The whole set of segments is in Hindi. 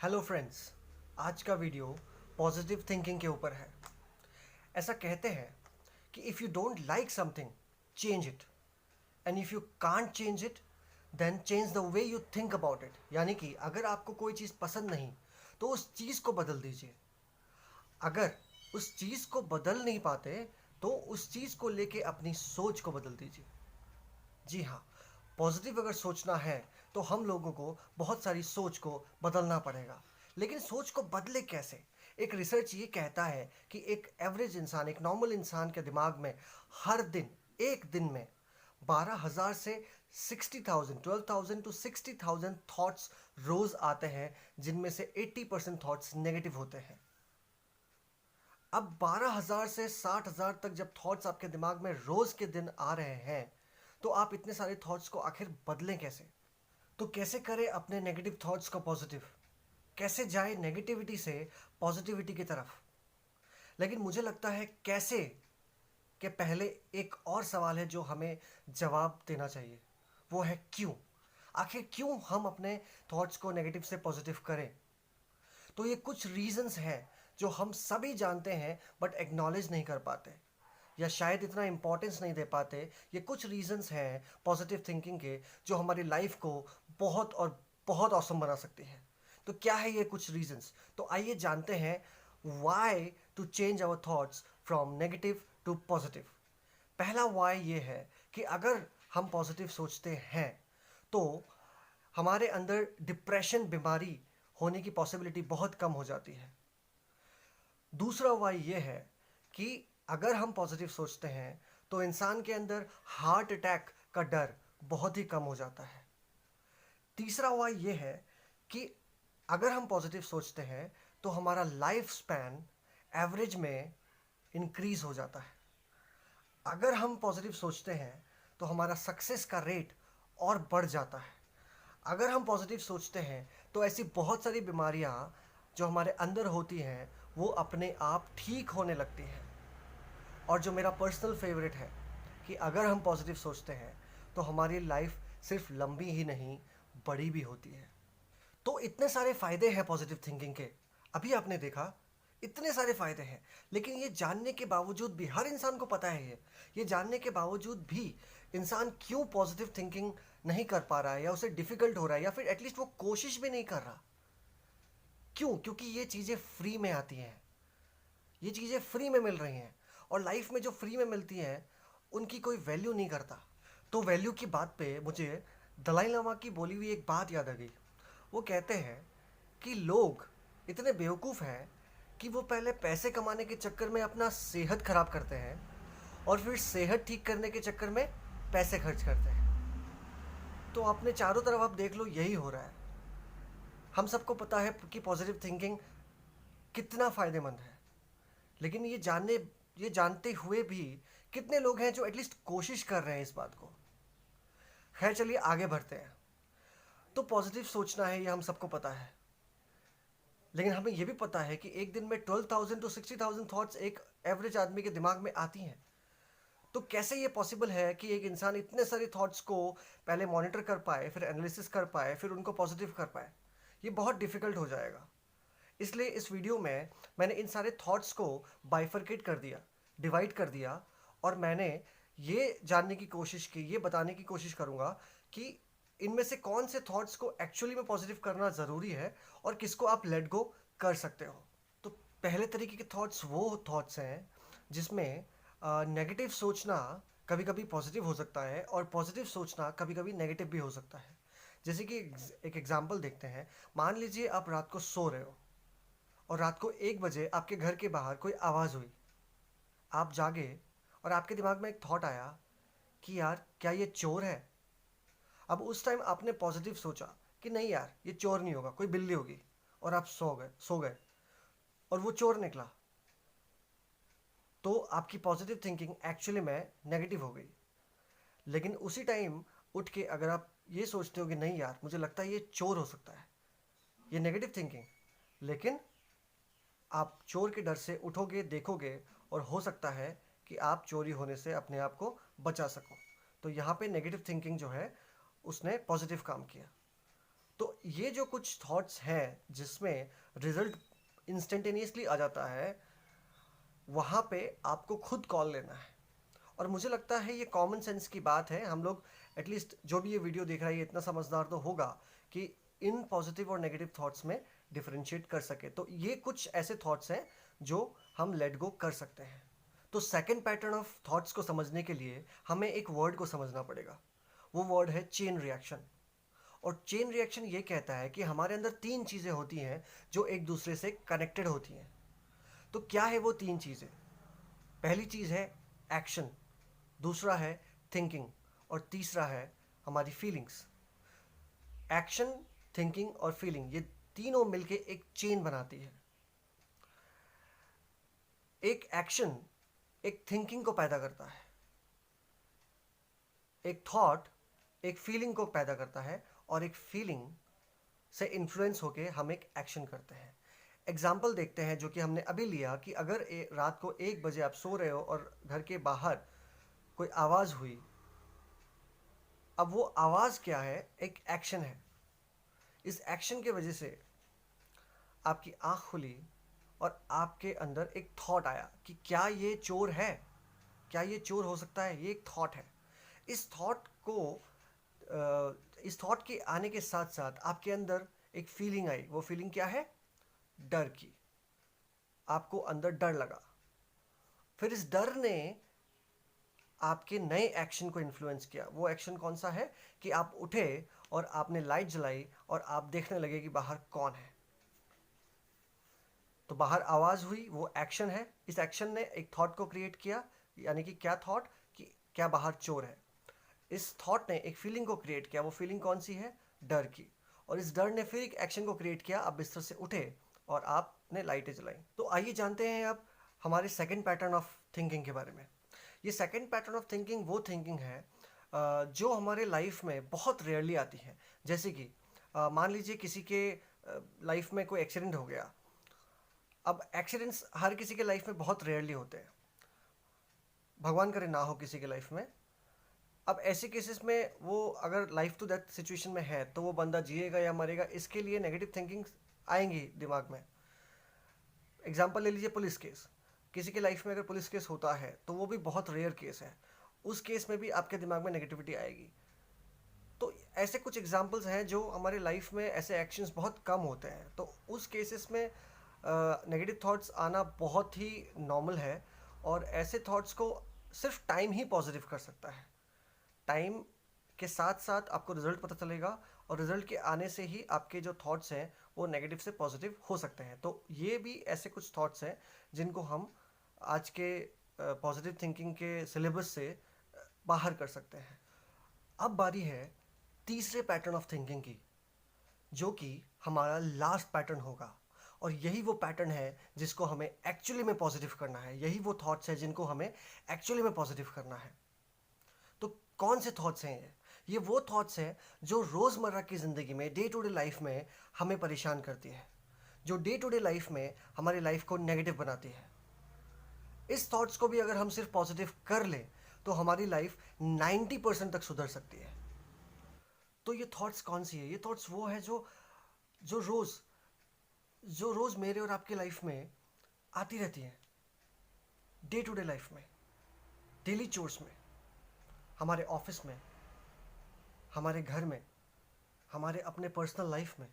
हेलो फ्रेंड्स, आज का वीडियो पॉजिटिव थिंकिंग के ऊपर है। ऐसा कहते हैं कि if you don't like something, change it, and if you can't change it, then change the way you think about it. यानी कि अगर आपको कोई चीज़ पसंद नहीं तो उस चीज़ को बदल दीजिए। अगर उस चीज़ को बदल नहीं पाते तो उस चीज़ को लेके अपनी सोच को बदल दीजिए। जी हाँ, पॉजिटिव अगर सोचना है तो हम लोगों को बहुत सारी सोच को बदलना पड़ेगा। लेकिन सोच को बदले कैसे? एक रिसर्च ये कहता है कि एक एवरेज इंसान, एक नॉर्मल इंसान के दिमाग में हर दिन, एक दिन में 12,000 से 60,000, 12,000 टू 60,000 थॉट्स रोज आते हैं, जिनमें से 80% थॉट्स नेगेटिव होते हैं। अब 12,000 से 60,000 तक जब थॉट्स आपके दिमाग में रोज के दिन आ रहे हैं, तो आप इतने सारे थॉट्स को आखिर बदलें कैसे? तो कैसे करें अपने नेगेटिव थॉट्स को पॉजिटिव? कैसे जाए नेगेटिविटी से पॉजिटिविटी की तरफ? लेकिन मुझे लगता है कैसे के पहले एक और सवाल है जो हमें जवाब देना चाहिए। वो है क्यों? आखिर क्यों हम अपने थॉट्स को नेगेटिव से पॉजिटिव करें? तो ये कुछ रीजंस हैं जो हम सभी जानते हैं बट एक्नॉलेज नहीं कर पाते, या शायद इतना इंपॉर्टेंस नहीं दे पाते। ये कुछ रीजंस हैं पॉजिटिव थिंकिंग के जो हमारी लाइफ को बहुत और बहुत औसम बना सकती है। तो क्या है ये कुछ रीजंस? तो आइए जानते हैं way to change our thoughts from negative to positive. पहला वाई ये है कि अगर हम पॉजिटिव सोचते हैं तो हमारे अंदर डिप्रेशन बीमारी होने की पॉसिबिलिटी बहुत कम हो जाती है। दूसरा वाई ये है कि अगर हम पॉजिटिव सोचते हैं तो इंसान के अंदर हार्ट अटैक का डर बहुत ही कम हो जाता है। तीसरा वाई ये है कि अगर हम पॉजिटिव सोचते हैं तो हमारा लाइफ स्पैन एवरेज में इंक्रीज हो जाता है। अगर हम पॉजिटिव सोचते हैं तो हमारा सक्सेस का रेट और बढ़ जाता है। अगर हम पॉजिटिव सोचते हैं तो ऐसी बहुत सारी बीमारियां जो हमारे अंदर होती हैं वो अपने आप ठीक होने लगती हैं। और जो मेरा पर्सनल फेवरेट है कि अगर हम पॉजिटिव सोचते हैं तो हमारी लाइफ सिर्फ लंबी ही नहीं, बड़ी भी होती है। तो इतने सारे फ़ायदे हैं पॉजिटिव थिंकिंग के, अभी आपने देखा, इतने सारे फ़ायदे हैं। लेकिन ये जानने के बावजूद भी, हर इंसान को पता है ये जानने के बावजूद भी इंसान क्यों पॉजिटिव थिंकिंग नहीं कर पा रहा है, या उसे डिफ़िकल्ट हो रहा है, या फिर एटलीस्ट वो कोशिश भी नहीं कर रहा। क्यों? क्योंकि ये चीज़ें फ्री में आती हैं, ये चीज़ें फ्री में मिल रही हैं, और लाइफ में जो फ्री में मिलती हैं उनकी कोई वैल्यू नहीं करता। तो वैल्यू की बात पे मुझे दलाई लामा की बोली हुई एक बात याद आ गई। वो कहते हैं कि लोग इतने बेवकूफ़ हैं कि वो पहले पैसे कमाने के चक्कर में अपना सेहत खराब करते हैं, और फिर सेहत ठीक करने के चक्कर में पैसे खर्च करते हैं। तो अपने चारों तरफ आप देख लो, यही हो रहा है। हम सबको पता है कि पॉजिटिव थिंकिंग कितना फ़ायदेमंद है, लेकिन ये जानते हुए भी कितने लोग हैं जो एटलीस्ट कोशिश कर रहे हैं इस बात को। खैर, चलिए आगे बढ़ते हैं। तो पॉजिटिव सोचना है ये हम सबको पता है, लेकिन हमें यह भी पता है कि एक दिन में 12,000 टू 60,000 थॉट्स एक एवरेज आदमी के दिमाग में आती हैं। तो कैसे ये पॉसिबल है कि एक इंसान इतने सारे थॉट्स को पहले मॉनिटर कर पाए, फिर एनालिसिस कर पाए, फिर उनको पॉजिटिव कर पाए? ये बहुत डिफिकल्ट हो जाएगा। इसलिए इस वीडियो में मैंने इन सारे थॉट्स को बाइफरकेट कर दिया, डिवाइड कर दिया, और मैंने ये जानने की कोशिश की, ये बताने की कोशिश करूँगा कि इनमें से कौन से थॉट्स को एक्चुअली में पॉजिटिव करना ज़रूरी है और किसको आप लेट गो कर सकते हो। तो पहले तरीके के थॉट्स वो थॉट्स हैं जिसमें नेगेटिव सोचना कभी कभी पॉजिटिव हो सकता है, और पॉजिटिव सोचना कभी कभी नेगेटिव भी हो सकता है। जैसे कि एक एग्जांपल देखते हैं। मान लीजिए आप रात को सो रहे हो, और रात को 1 बजे आपके घर के बाहर कोई आवाज़ हुई। आप जागे और आपके दिमाग में एक थॉट आया कि यार क्या ये चोर है? अब उस टाइम आपने पॉजिटिव सोचा कि नहीं यार, ये चोर नहीं होगा, कोई बिल्ली होगी, और आप सो गए और वो चोर निकला। तो आपकी पॉजिटिव थिंकिंग एक्चुअली में नेगेटिव हो गई। लेकिन उसी टाइम उठ के अगर आप ये सोचते हो कि नहीं यार, मुझे लगता है ये चोर हो सकता है, ये नेगेटिव थिंकिंग। लेकिन आप चोर के डर से उठोगे, देखोगे, और हो सकता है कि आप चोरी होने से अपने आप को बचा सको। तो यहाँ पे नेगेटिव थिंकिंग जो है उसने पॉजिटिव काम किया। तो ये जो कुछ थॉट्स हैं जिसमें रिजल्ट इंस्टेंटेनियसली आ जाता है, वहाँ पे आपको खुद कॉल लेना है। और मुझे लगता है ये कॉमन सेंस की बात है। हम लोग एटलीस्ट जो भी ये वीडियो देख रहा है ये इतना समझदार तो होगा कि इन पॉजिटिव और नेगेटिव थॉट्स में डिफरेंशिएट कर सके। तो ये कुछ ऐसे थॉट्स हैं जो हम लेट गो कर सकते हैं। तो सेकंड पैटर्न ऑफ थॉट्स को समझने के लिए हमें एक वर्ड को समझना पड़ेगा। वो वर्ड है चेन रिएक्शन। और चेन रिएक्शन ये कहता है कि हमारे अंदर तीन चीज़ें होती हैं जो एक दूसरे से कनेक्टेड होती हैं। तो क्या है वो तीन चीज़ें? पहली चीज़ है एक्शन, दूसरा है थिंकिंग, और तीसरा है हमारी फीलिंग्स। एक्शन, थिंकिंग और फीलिंग, ये तीनों मिलके एक चेन बनाती है। एक एक्शन एक थिंकिंग को पैदा करता है, एक थॉट एक फीलिंग को पैदा करता है, और एक फीलिंग से इन्फ्लुएंस होके हम एक एक्शन करते हैं। एग्जाम्पल देखते हैं जो कि हमने अभी लिया कि अगर रात को 1 बजे आप सो रहे हो और घर के बाहर कोई आवाज़ हुई। अब वो आवाज़ क्या है? एक एक्शन है। इस एक्शन की वजह से आपकी आँख खुली और आपके अंदर एक थॉट आया कि क्या ये चोर है, क्या ये चोर हो सकता है। ये एक थॉट है। इस थॉट को इस थॉट के आने के साथ साथ आपके अंदर एक फीलिंग आई। वो फीलिंग क्या है? डर की। आपको अंदर डर लगा। फिर इस डर ने आपके नए एक्शन को इन्फ्लुएंस किया। वो एक्शन कौन सा है? कि आप उठे और आपने लाइट जलाई और आप देखने लगे कि बाहर कौन है। तो बाहर आवाज़ हुई, वो एक्शन है। इस एक्शन ने एक थॉट को क्रिएट किया, यानी कि क्या थॉट? कि क्या बाहर चोर है। इस थॉट ने एक फीलिंग को क्रिएट किया। वो फीलिंग कौन सी है? डर की। और इस डर ने फिर एक एक्शन को क्रिएट किया। आप बिस्तर से उठे और आपने लाइटें जलाई। तो आइए जानते हैं अब हमारे सेकंड पैटर्न ऑफ थिंकिंग के बारे में। ये सेकंड पैटर्न ऑफ थिंकिंग वो थिंकिंग है जो हमारे लाइफ में बहुत रेयरली आती है। जैसे कि मान लीजिए किसी के लाइफ में कोई एक्सीडेंट हो गया। अब एक्सीडेंट्स हर किसी के लाइफ में बहुत रेयरली होते हैं, भगवान करे ना हो किसी के लाइफ में। अब ऐसे केसेस में वो अगर लाइफ टू डेथ सिचुएशन में है तो वो बंदा जिएगा या मरेगा, इसके लिए नेगेटिव थिंकिंग आएंगी दिमाग में। एग्जाम्पल ले लीजिए पुलिस केस। किसी के लाइफ में अगर पुलिस केस होता है तो वो भी बहुत रेयर केस है। उस केस में भी आपके दिमाग में नेगेटिविटी आएगी। तो ऐसे कुछ एग्जाम्पल्स हैं जो हमारे लाइफ में ऐसे एक्शंस बहुत कम होते हैं। तो उस केसेस में नेगेटिव थॉट्स आना बहुत ही नॉर्मल है। और ऐसे थॉट्स को सिर्फ टाइम ही पॉजिटिव कर सकता है। टाइम के साथ साथ आपको रिजल्ट पता चलेगा, और रिजल्ट के आने से ही आपके जो थॉट्स हैं वो नेगेटिव से पॉजिटिव हो सकते हैं। तो ये भी ऐसे कुछ थॉट्स हैं जिनको हम आज के पॉजिटिव थिंकिंग के सिलेबस से बाहर कर सकते हैं। अब बारी है तीसरे पैटर्न ऑफ थिंकिंग की, जो कि हमारा लास्ट पैटर्न होगा। और यही वो पैटर्न है जिसको हमें एक्चुअली में पॉजिटिव करना है। यही वो थॉट्स हैं जिनको हमें एक्चुअली में पॉजिटिव करना है। तो कौन से थॉट्स हैं ये वो थॉट्स हैं जो रोज़मर्रा की ज़िंदगी में, डे टू डे लाइफ में हमें परेशान करती है, जो डे टू डे लाइफ में हमारी लाइफ को नेगेटिव बनाती है। इस थॉट्स को भी अगर हम सिर्फ पॉजिटिव कर लें तो हमारी लाइफ 90% तक सुधर सकती है। तो ये थॉट्स कौन सी है? ये थॉट्स वो है जो जो रोज़ जो रोज़ मेरे और आपके लाइफ में आती रहती हैं, डे टू डे लाइफ में, डेली चोर्स में, हमारे ऑफिस में, हमारे घर में, हमारे अपने पर्सनल लाइफ में।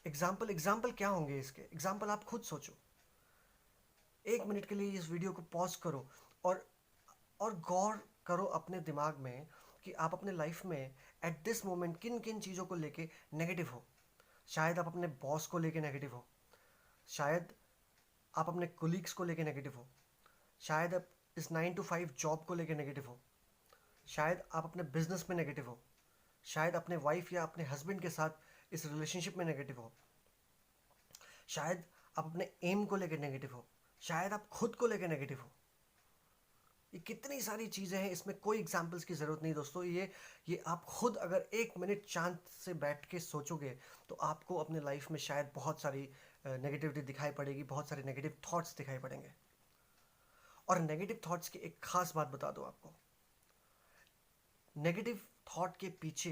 एग्जाम्पल क्या होंगे इसके? एग्जाम्पल आप खुद सोचो। 1 मिनट के लिए इस वीडियो को पॉज करो और गौर करो अपने दिमाग में कि आप अपने लाइफ में एट दिस मोमेंट किन किन चीज़ों को लेके नेगेटिव हो। शायद आप अपने बॉस को लेके नेगेटिव हो, शायद आप अपने कोलीग्स को लेके नेगेटिव हो, शायद आप इस 9 to 5 जॉब को लेके नेगेटिव हो, शायद आप अपने बिजनेस में नेगेटिव हो, शायद अपने वाइफ या अपने हस्बैंड के साथ इस रिलेशनशिप में नेगेटिव हो, शायद आप अपने एम को लेकर नेगेटिव हो, शायद आप खुद को लेकर नेगेटिव हो। ये कितनी सारी चीज़ें हैं, इसमें कोई एग्जाम्पल्स की ज़रूरत नहीं दोस्तों। ये आप खुद अगर 1 मिनट शांत से बैठ के सोचोगे तो आपको अपने लाइफ में शायद बहुत सारी नेगेटिविटी दिखाई पड़ेगी, बहुत सारे नेगेटिव थॉट्स दिखाई पड़ेंगे। और नेगेटिव थॉट्स की एक खास बात बता दूं आपको। नेगेटिव थॉट के पीछे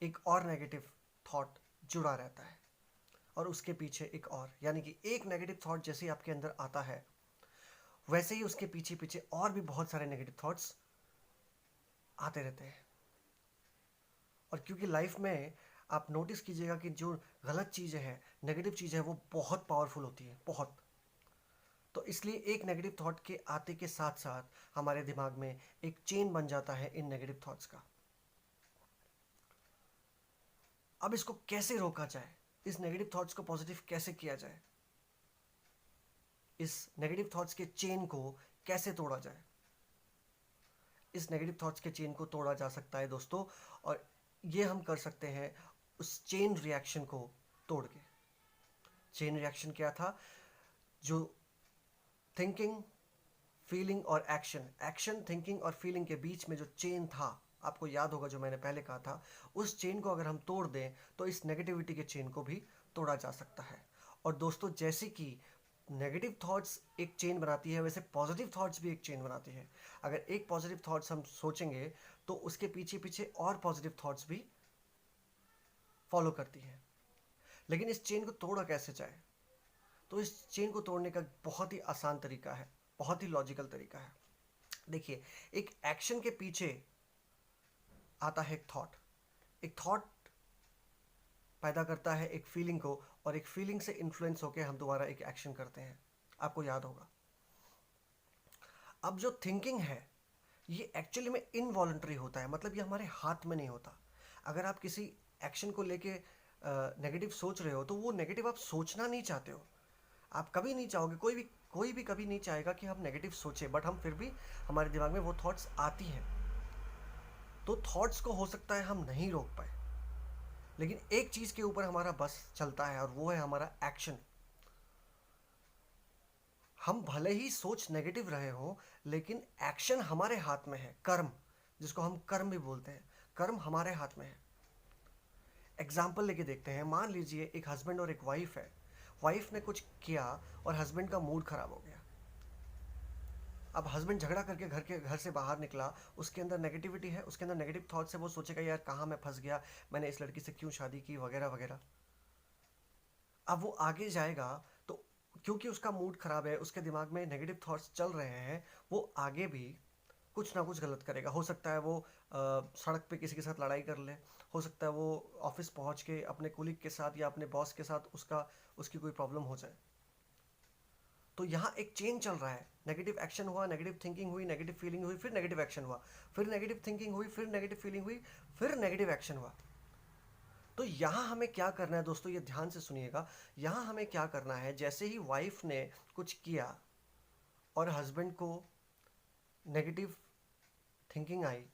एक और नेगेटिव थॉट जुड़ा रहता है और उसके पीछे एक और, यानी कि एक नेगेटिव थॉट जैसे ही आपके अंदर आता है वैसे ही उसके पीछे पीछे और भी बहुत सारे नेगेटिव थॉट्स आते रहते हैं। और क्योंकि लाइफ में आप नोटिस कीजिएगा कि जो गलत चीज़ें हैं, नेगेटिव चीज़ें हैं, वो बहुत पावरफुल होती है, बहुत। तो इसलिए एक नेगेटिव थॉट के आते के साथ साथ हमारे दिमाग में एक चेन बन जाता है इन नेगेटिव थॉट्स का। अब इसको कैसे रोका जाए, इस नेगेटिव थॉट्स को पॉजिटिव कैसे किया जाए, इस नेगेटिव थॉट्स के चेन को कैसे तोड़ा जाए? इस नेगेटिव थॉट्स के चेन को तोड़ा जा सकता है दोस्तों, और ये हम कर सकते हैं उस चेन रिएक्शन को तोड़ के। चेन रिएक्शन क्या था? जो थिंकिंग, फीलिंग और एक्शन, एक्शन, थिंकिंग और फीलिंग के बीच में जो चेन था, आपको याद होगा जो मैंने पहले कहा था, उस चेन को अगर हम तोड़ दें तो इस नेगेटिविटी के चेन को भी तोड़ा जा सकता है। और दोस्तों, जैसे कि नेगेटिव थॉट्स एक चेन बनाती है, वैसे पॉजिटिव थॉट्स भी एक चेन बनाती है। अगर एक पॉजिटिव थॉट्स हम सोचेंगे तो उसके पीछे पीछे और पॉजिटिव थॉट्स भी फॉलो करती है। लेकिन इस चेन को तोड़ा कैसे जाए? तो इस चेन को तोड़ने का बहुत ही आसान तरीका है, बहुत ही लॉजिकल तरीका है। देखिए, एक एक्शन के पीछे आता है एक थॉट, एक थॉट पैदा करता है एक फीलिंग को, और एक फीलिंग से इन्फ्लुएंस होकर हम दोबारा एक एक्शन करते हैं। आपको याद होगा। अब जो थिंकिंग है ये एक्चुअली में इनवॉलंटरी होता है, मतलब ये हमारे हाथ में नहीं होता। अगर आप किसी एक्शन को लेके नेगेटिव सोच रहे हो तो वो नेगेटिव आप सोचना नहीं चाहते हो, आप कभी नहीं चाहोगे, कोई भी कभी नहीं चाहेगा कि हम नेगेटिव सोचें, बट हम फिर भी, हमारे दिमाग में वो थॉट्स आती हैं। तो थॉट्स को हो सकता है हम नहीं रोक पाए, लेकिन एक चीज़ के ऊपर हमारा बस चलता है और वो है हमारा एक्शन। हम भले ही सोच नेगेटिव रहे हो, लेकिन एक्शन हमारे हाथ में है, कर्म, जिसको हम कर्म भी बोलते हैं, कर्म हमारे हाथ में है। एग्जाम्पल लेके देखते हैं। मान लीजिए एक हस्बैंड और एक वाइफ है, वाइफ ने कुछ किया और हस्बैंड का मूड खराब हो गया। अब हस्बैंड झगड़ा करके घर से बाहर निकला, उसके अंदर नेगेटिविटी है, उसके अंदर नेगेटिव थॉट्स है, वो सोचेगा यार कहाँ मैं फंस गया, मैंने इस लड़की से क्यों शादी की, वगैरह वगैरह। अब वो आगे जाएगा तो क्योंकि उसका मूड खराब है, उसके दिमाग में नेगेटिव थॉट्स चल रहे हैं, वो आगे भी कुछ ना कुछ गलत करेगा। हो सकता है वो सड़क पे किसी के साथ लड़ाई कर ले, हो सकता है वो ऑफिस पहुंच के अपने कोलीग के साथ या अपने बॉस के साथ उसकी कोई प्रॉब्लम हो जाए। तो यहाँ एक चेन चल रहा है, नेगेटिव एक्शन हुआ, नेगेटिव थिंकिंग हुई, नेगेटिव फीलिंग हुई, फिर नेगेटिव एक्शन हुआ, फिर नेगेटिव थिंकिंग हुई, फिर नेगेटिव फीलिंग हुई, फिर नेगेटिव एक्शन हुआ। तो यहाँ हमें क्या करना है दोस्तों, ये ध्यान से सुनिएगा। यहाँ हमें क्या करना है, जैसे ही वाइफ ने कुछ किया और हस्बैंड को नेगेटिव थिंकिंग आई,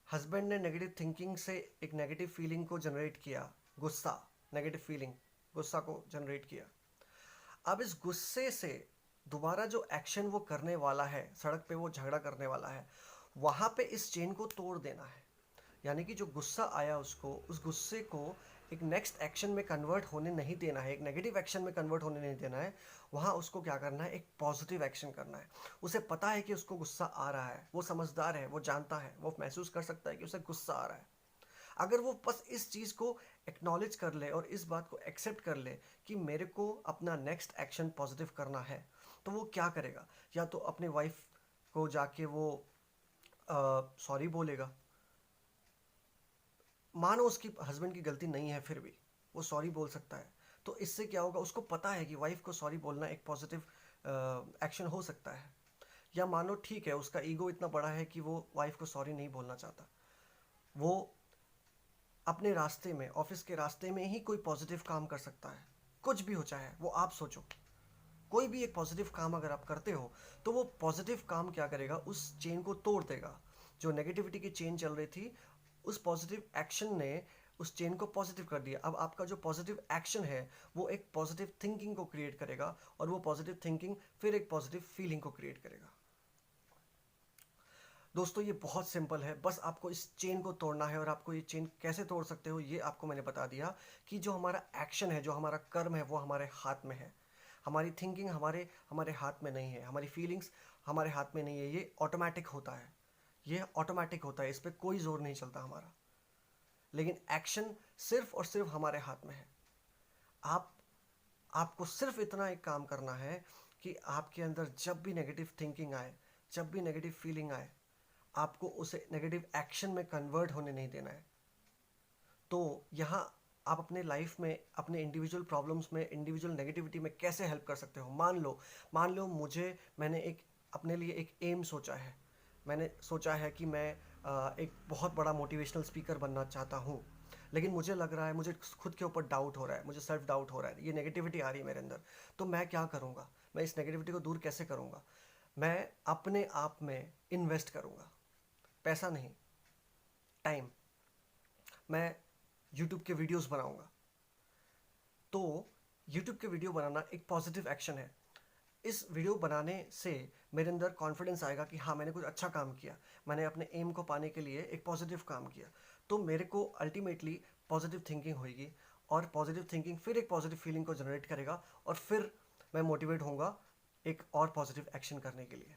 हस्बैंड ने नेगेटिव थिंकिंग से एक नेगेटिव फीलिंग को जनरेट किया, गुस्सा, नेगेटिव फीलिंग, गुस्सा को जनरेट किया। अब इस गुस्से से दोबारा जो एक्शन वो करने वाला है, सड़क पे वो झगड़ा करने वाला है, वहाँ पे इस चेन को तोड़ देना है। यानी कि जो गुस्सा आया उसको, उस गुस्से को एक नेक्स्ट एक्शन में कन्वर्ट होने नहीं देना है, एक नेगेटिव एक्शन में कन्वर्ट होने नहीं देना है। वहाँ उसको क्या करना है, एक पॉजिटिव एक्शन करना है। उसे पता है कि उसको गुस्सा आ रहा है, वो समझदार है, वो जानता है, वो महसूस कर सकता है कि उसे गुस्सा आ रहा है। अगर वो बस इस चीज़ को एक्नॉलेज कर ले और इस बात को एक्सेप्ट कर ले कि मेरे को अपना नेक्स्ट एक्शन पॉजिटिव करना है, तो वो क्या करेगा, या तो अपने वाइफ को जाके वो सॉरी बोलेगा। मानो उसकी हस्बैंड की गलती नहीं है, फिर भी वो सॉरी बोल सकता है। तो इससे क्या होगा, उसको पता है कि वाइफ को सॉरी बोलना एक पॉजिटिव एक्शन हो सकता है। या मानो ठीक है, उसका ईगो इतना बड़ा है कि वो वाइफ को सॉरी नहीं बोलना चाहता, वो अपने रास्ते में, ऑफिस के रास्ते में ही कोई पॉजिटिव काम कर सकता है। कुछ भी हो, चाहे वो, आप सोचो, कोई भी एक पॉजिटिव काम अगर आप करते हो तो वो पॉजिटिव काम क्या करेगा, उस चेन को तोड़ देगा। जो नेगेटिविटी की चेन चल रही थी, उस पॉजिटिव एक्शन ने उस चेन को पॉजिटिव कर दिया। अब आपका जो पॉजिटिव एक्शन है वो एक पॉजिटिव थिंकिंग को क्रिएट करेगा, और वो पॉजिटिव थिंकिंग फिर एक पॉजिटिव फीलिंग को क्रिएट करेगा। दोस्तों, ये बहुत सिंपल है, बस आपको इस चेन को तोड़ना है। और आपको ये चेन कैसे तोड़ सकते हो ये आपको मैंने बता दिया, कि जो हमारा एक्शन है, जो हमारा कर्म है, वो हमारे हाथ में है। हमारी थिंकिंग हमारे हमारे हाथ में नहीं है, हमारी फीलिंग्स हमारे हाथ में नहीं है। ये ऑटोमेटिक होता है, ये ऑटोमेटिक होता है, इस पर कोई जोर नहीं चलता हमारा। लेकिन एक्शन सिर्फ और सिर्फ हमारे हाथ में है। आपको सिर्फ इतना एक काम करना है कि आपके अंदर जब भी नेगेटिव थिंकिंग आए, जब भी नेगेटिव फीलिंग आए, आपको उसे नेगेटिव एक्शन में कन्वर्ट होने नहीं देना है। तो यहाँ आप अपने लाइफ में अपने इंडिविजुअल प्रॉब्लम्स में, इंडिविजुअल नेगेटिविटी में कैसे हेल्प कर सकते हो। मान लो मैंने एक अपने लिए एक एम सोचा है। मैंने सोचा है कि मैं एक बहुत बड़ा मोटिवेशनल स्पीकर बनना चाहता हूँ, लेकिन मुझे लग रहा है, मुझे खुद के ऊपर डाउट हो रहा है, मुझे सेल्फ डाउट हो रहा है, ये नेगेटिविटी आ रही है मेरे अंदर। तो मैं क्या करूँगा, मैं इस नेगेटिविटी को दूर कैसे करूँगा? मैं अपने आप में इन्वेस्ट करूँगा, पैसा नहीं, टाइम। मैं यूट्यूब के वीडियोस बनाऊँगा। तो यूट्यूब के वीडियो बनाना एक पॉजिटिव एक्शन है। इस वीडियो बनाने से मेरे अंदर कॉन्फिडेंस आएगा कि हाँ, मैंने कुछ अच्छा काम किया, मैंने अपने एम को पाने के लिए एक पॉजिटिव काम किया। तो मेरे को अल्टीमेटली पॉजिटिव थिंकिंग होगी, और पॉजिटिव थिंकिंग फिर एक पॉजिटिव फीलिंग को जनरेट करेगा, और फिर मैं मोटिवेट होऊंगा एक और पॉजिटिव एक्शन करने के लिए।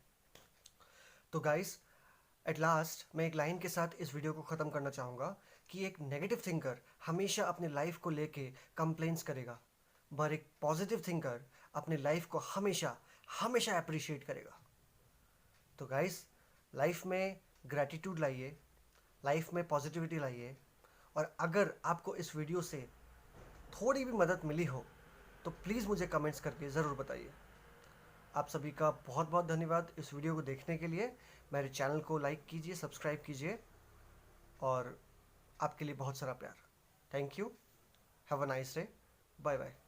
तो गाइस, एट लास्ट मैं एक लाइन के साथ इस वीडियो को ख़त्म करना चाहूँगा कि एक नेगेटिव थिंकर हमेशा अपनी लाइफ को लेके कंप्लेंट्स करेगा, पर एक पॉजिटिव थिंकर अपनी लाइफ को हमेशा हमेशा अप्रिशिएट करेगा। तो गाइस, लाइफ में ग्रैटिट्यूड लाइए, लाइफ में पॉजिटिविटी लाइए, और अगर आपको इस वीडियो से थोड़ी भी मदद मिली हो तो प्लीज़ मुझे कमेंट्स करके ज़रूर बताइए। आप सभी का बहुत बहुत धन्यवाद इस वीडियो को देखने के लिए। मेरे चैनल को लाइक कीजिए, सब्सक्राइब कीजिए, और आपके लिए बहुत सारा प्यार। Thank you. Have a nice day. Bye bye.